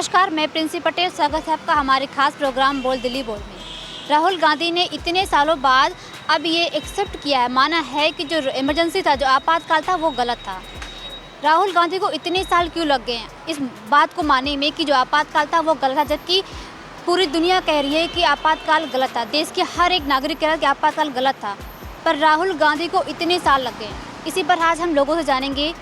नमस्कार, मैं प्रिंसी पटेल। स्वागत है आपका हमारे खास प्रोग्राम बोल दिल्ली बोल में। राहुल गांधी ने इतने सालों बाद अब ये एक्सेप्ट किया है, माना है कि जो इमरजेंसी था, जो आपातकाल था, वो गलत था। राहुल गांधी को इतने साल क्यों लग गए हैं इस बात को मानने में कि जो आपातकाल था वो गलत था, जबकि पूरी दुनिया कह रही है कि आपातकाल गलत था। देश के हर एक नागरिक कह रहा है कि आपातकाल गलत था, पर राहुल गांधी को इतने साल लग गए हैं। इसी पर आज हम लोगों से जानेंगे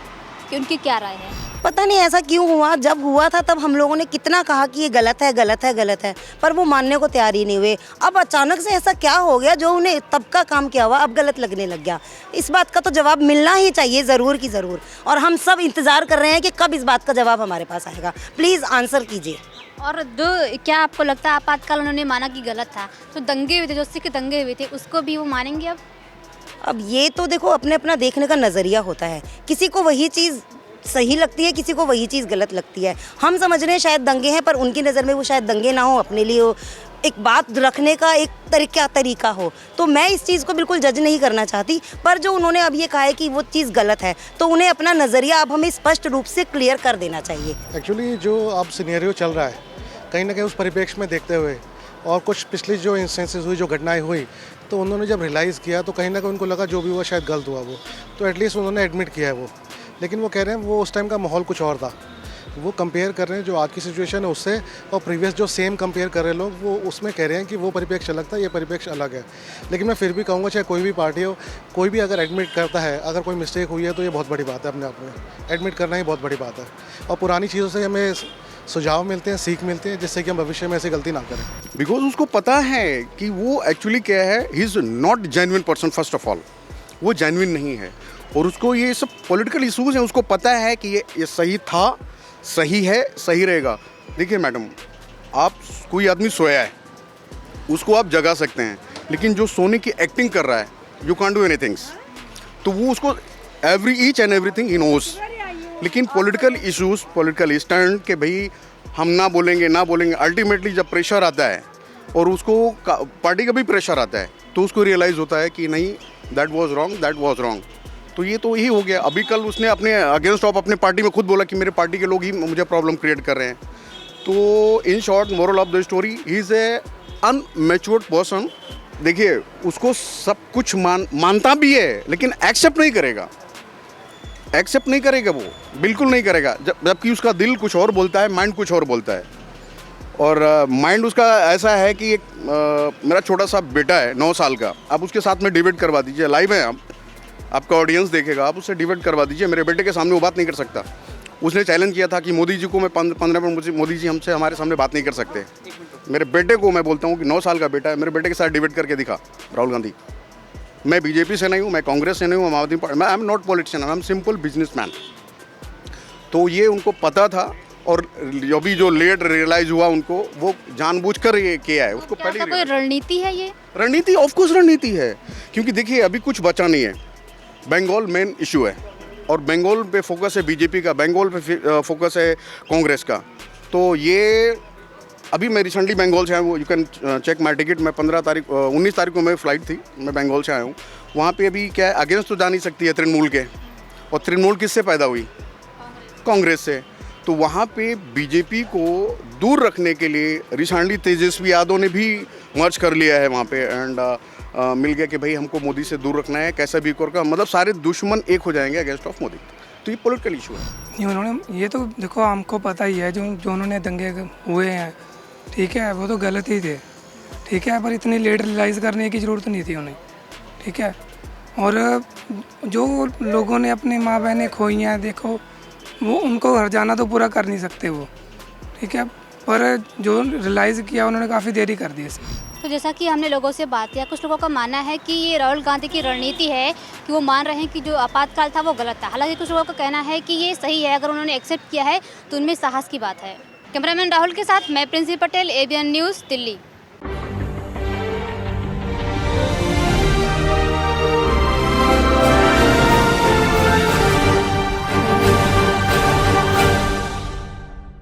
कि उनकी क्या राय है। पता नहीं ऐसा क्यों हुआ। जब हुआ था तब हम लोगों ने कितना कहा कि ये गलत है, गलत है, गलत है, पर वो मानने को तैयार ही नहीं हुए। अब अचानक से ऐसा क्या हो गया जो उन्हें तब का काम किया हुआ अब गलत लगने लग गया। इस बात का तो जवाब मिलना ही चाहिए, ज़रूर की ज़रूर। और हम सब इंतज़ार कर रहे हैं कि कब इस बात का जवाब हमारे पास आएगा। प्लीज़ आंसर कीजिए। और क्या आपको लगता है आपातकाल उन्होंने माना कि गलत था? तो दंगे हुए थे, जो सिख दंगे हुए थे, उसको भी वो मानेंगे अब ये तो देखो अपने अपना देखने का नज़रिया होता है। किसी को वही चीज़ सही लगती है, किसी को वही चीज़ गलत लगती है। हम समझ रहे हैं शायद दंगे हैं, पर उनकी नज़र में वो शायद दंगे ना हो, अपने लिए हो, एक बात रखने का एक तरीका हो। तो मैं इस चीज़ को बिल्कुल जज नहीं करना चाहती, पर जो उन्होंने अब ये कहा है कि वो चीज़ गलत है, तो उन्हें अपना नज़रिया अब हमें स्पष्ट रूप से क्लियर कर देना चाहिए। एक्चुअली जो अब सिनेरियो चल रहा है, कहीं ना कहीं उस परिप्रेक्ष्य में देखते हुए और कुछ पिछली जो इंस्टेंसेस हुई, जो घटनाएं हुई, तो उन्होंने जब रियलाइज़ किया तो कहीं ना कहीं उनको लगा जो भी हुआ शायद गलत हुआ वो, तो एटलीस्ट उन्होंने एडमिट किया है वो। लेकिन वो कह रहे हैं वो उस टाइम का माहौल कुछ और था। वो कंपेयर कर रहे हैं जो आज की सिचुएशन है उससे, और प्रीवियस जो सेम कंपेयर कर रहे हैं लोग, वो उसमें कह रहे हैं कि वो परिप्रेक्ष्य अलग था, ये परिप्रेक्ष्य अलग है। लेकिन मैं फिर भी कहूँगा, चाहे कोई भी पार्टी हो, कोई भी अगर एडमिट करता है, अगर कोई मिस्टेक हुई है तो ये बहुत बड़ी बात है। अपने आप में एडमिट करना ही बहुत बड़ी बात है, और पुरानी चीज़ों से हमें सुझाव मिलते हैं, सीख मिलती है, जिससे कि हम भविष्य में ऐसी गलती ना करें। बिकॉज उसको पता है कि वो एक्चुअली क्या है, he is not genuine person. First of all वो जेन्युइन नहीं है, और उसको ये सब पॉलिटिकल इशूज़ हैं, उसको पता है कि ये सही था, सही है, सही रहेगा। देखिए मैडम, आप कोई आदमी सोया है, उसको आप जगा सकते हैं, लेकिन जो सोने की एक्टिंग कर रहा है, यू कांट डू एनीथिंग्स। तो वो उसको ईच एंड एवरीथिंग ही नोज। लेकिन पॉलिटिकल इश्यूज़, पॉलिटिकल स्टैंड के भाई हम ना बोलेंगे, अल्टीमेटली जब प्रेशर आता है और उसको पार्टी का भी प्रेशर आता है, तो उसको रियलाइज़ होता है कि नहीं, दैट वाज रॉन्ग। तो ये तो यही हो गया। अभी कल उसने अपने अगेंस्ट ऑफ अपने पार्टी में खुद बोला कि मेरे पार्टी के लोग ही मुझे प्रॉब्लम क्रिएट कर रहे हैं। तो in short moral of the story, he is a unmatured person. देखिए, उसको सब कुछ मानता भी है, लेकिन एक्सेप्ट नहीं करेगा वो, बिल्कुल नहीं करेगा। जबकि उसका दिल कुछ और बोलता है, माइंड कुछ और बोलता है। और माइंड उसका ऐसा है कि एक मेरा छोटा सा बेटा है 9 साल का, आप उसके साथ में डिबेट करवा दीजिए, लाइव है, आपका ऑडियंस देखेगा, आप उससे डिबेट करवा दीजिए। मेरे बेटे के सामने वो बात नहीं कर सकता। उसने चैलेंज किया था कि मोदी जी को मैं 15 मिनट, मोदी जी हमसे हमारे सामने बात नहीं कर सकते। मेरे बेटे को मैं बोलता हूँ कि 9 साल का बेटा है, मेरे बेटे के साथ डिबेट करके दिखा राहुल गांधी। मैं बीजेपी से नहीं हूँ, मैं कांग्रेस से नहीं हूँ, माओवादी party, I am not politician, I am simple businessman. तो ये उनको पता था, और अभी जो लेट रियलाइज हुआ उनको, वो जानबूझकर ये किया है। उसको पहले कोई रणनीति है ये? रणनीति, ऑफकोर्स रणनीति है, क्योंकि देखिए अभी कुछ बचा नहीं है। बंगाल मेन इशू है, और बंगाल पे फोकस है बीजेपी का, बंगाल पे फोकस है कांग्रेस का। तो ये अभी मैं रिसेंटली बंगाल से आया हूँ, you can check my ticket. मैं 19 तारीख को मेरी फ्लाइट थी, मैं बंगाल से आया हूँ। वहाँ पे अभी क्या है, अगेंस्ट तो जा नहीं सकती है तृणमूल के, और तृणमूल किससे पैदा हुई? कांग्रेस से। तो वहाँ पे बीजेपी को दूर रखने के लिए रिसेंटली तेजस्वी यादव ने भी मर्ज कर लिया है वहाँ पे, एंड मिल गया कि भाई हमको मोदी से दूर रखना है, कैसा भी कर का, मतलब सारे दुश्मन एक हो जाएंगे अगेंस्ट ऑफ मोदी। तो ये पॉलिटिकल इशू है। उन्होंने ये तो देखो, हमको पता ही है, जो उन्होंने दंगे हुए हैं, ठीक है, वो तो गलत ही थे, ठीक है, पर इतनी लेट रियलाइज़ करने की ज़रूरत नहीं थी उन्हें, ठीक है। और जो लोगों ने अपनी माँ बहनें खोई हैं, देखो, वो उनको घर जाना तो पूरा कर नहीं सकते वो, ठीक है, पर जो रियलाइज़ किया उन्होंने काफ़ी देरी कर दी इसमें। तो जैसा कि हमने लोगों से बात किया, कुछ लोगों का मानना है कि ये राहुल गांधी की रणनीति है कि वो मान रहे हैं कि जो आपातकाल था वो गलत था। हालांकि कुछ लोगों का कहना है कि ये सही है, अगर उन्होंने एक्सेप्ट किया है तो उनमें साहस की बात है। कैमरामैन राहुल के साथ मैं प्रिंसी पटेल, ABN न्यूज़, दिल्ली।